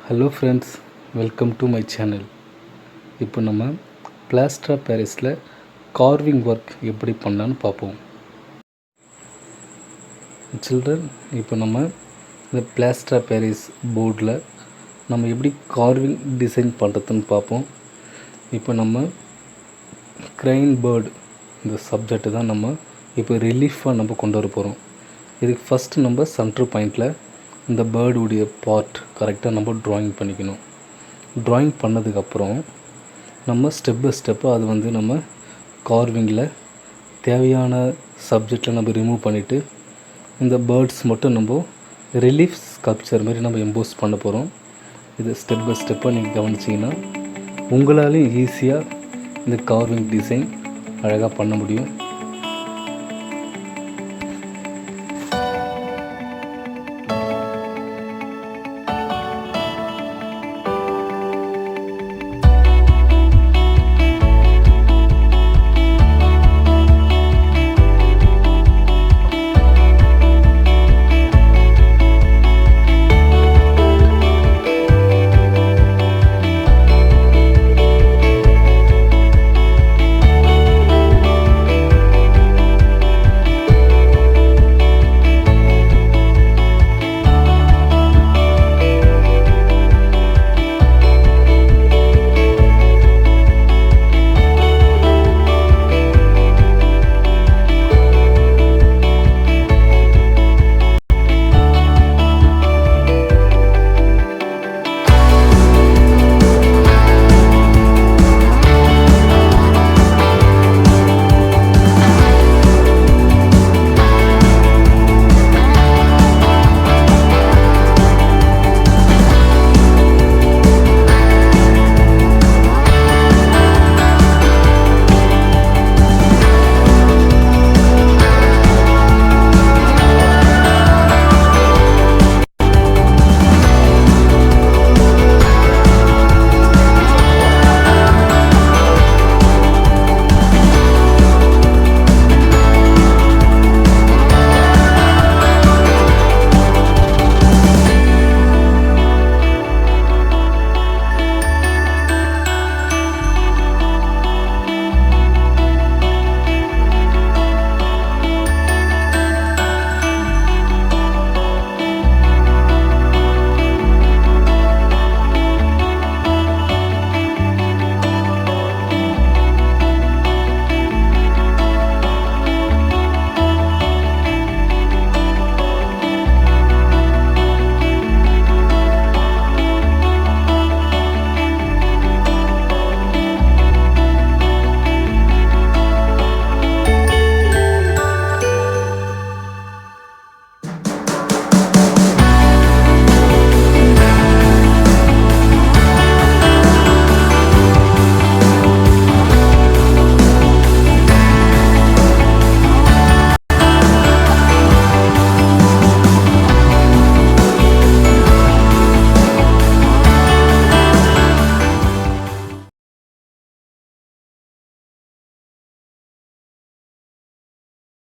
Hello friends, welcome to my channel. இப்போ நம்ம plaster of பாரிஸில் கார்விங் ஒர்க் எப்படி பண்ணலான்னு பார்ப்போம். சில்ட்ரன், இப்போ நம்ம இந்த பிளாஸ்டர் ஆஃப் பாரிஸ் போர்டில் நம்ம எப்படி கார்விங் டிசைன் பண்ணுறதுன்னு பார்ப்போம். இப்போ நம்ம க்ரைன் பேர்டு இந்த சப்ஜெக்டு தான் நம்ம இப்போ ரிலீஃபாக நம்ம கொண்டு வர போகிறோம். இதுக்கு ஃபஸ்ட்டு நம்ம சென்டர் பாயிண்டில் இந்த பேர்டுடைய பார்ட் கரெக்டாக நம்ம ட்ராயிங் பண்ணிக்கணும். ட்ராயிங் பண்ணதுக்கப்புறம் நம்ம ஸ்டெப் பை ஸ்டெப்பாக அது வந்து நம்ம கார்விங்கில் தேவையான சப்ஜெக்டில் நம்ம ரிமூவ் பண்ணிவிட்டு இந்த பேர்ட்ஸ் மட்டும் நம்ம ரிலீஃப் ஸ்கல்ப்சர் மாதிரி நம்ம எம்போஸ் பண்ண போகிறோம். இது ஸ்டெப் பை ஸ்டெப்பாக நீங்கள் கவனிச்சிங்கன்னா உங்களாலேயும் ஈஸியாக இந்த கார்விங் டிசைன் அழகாக பண்ண முடியும்.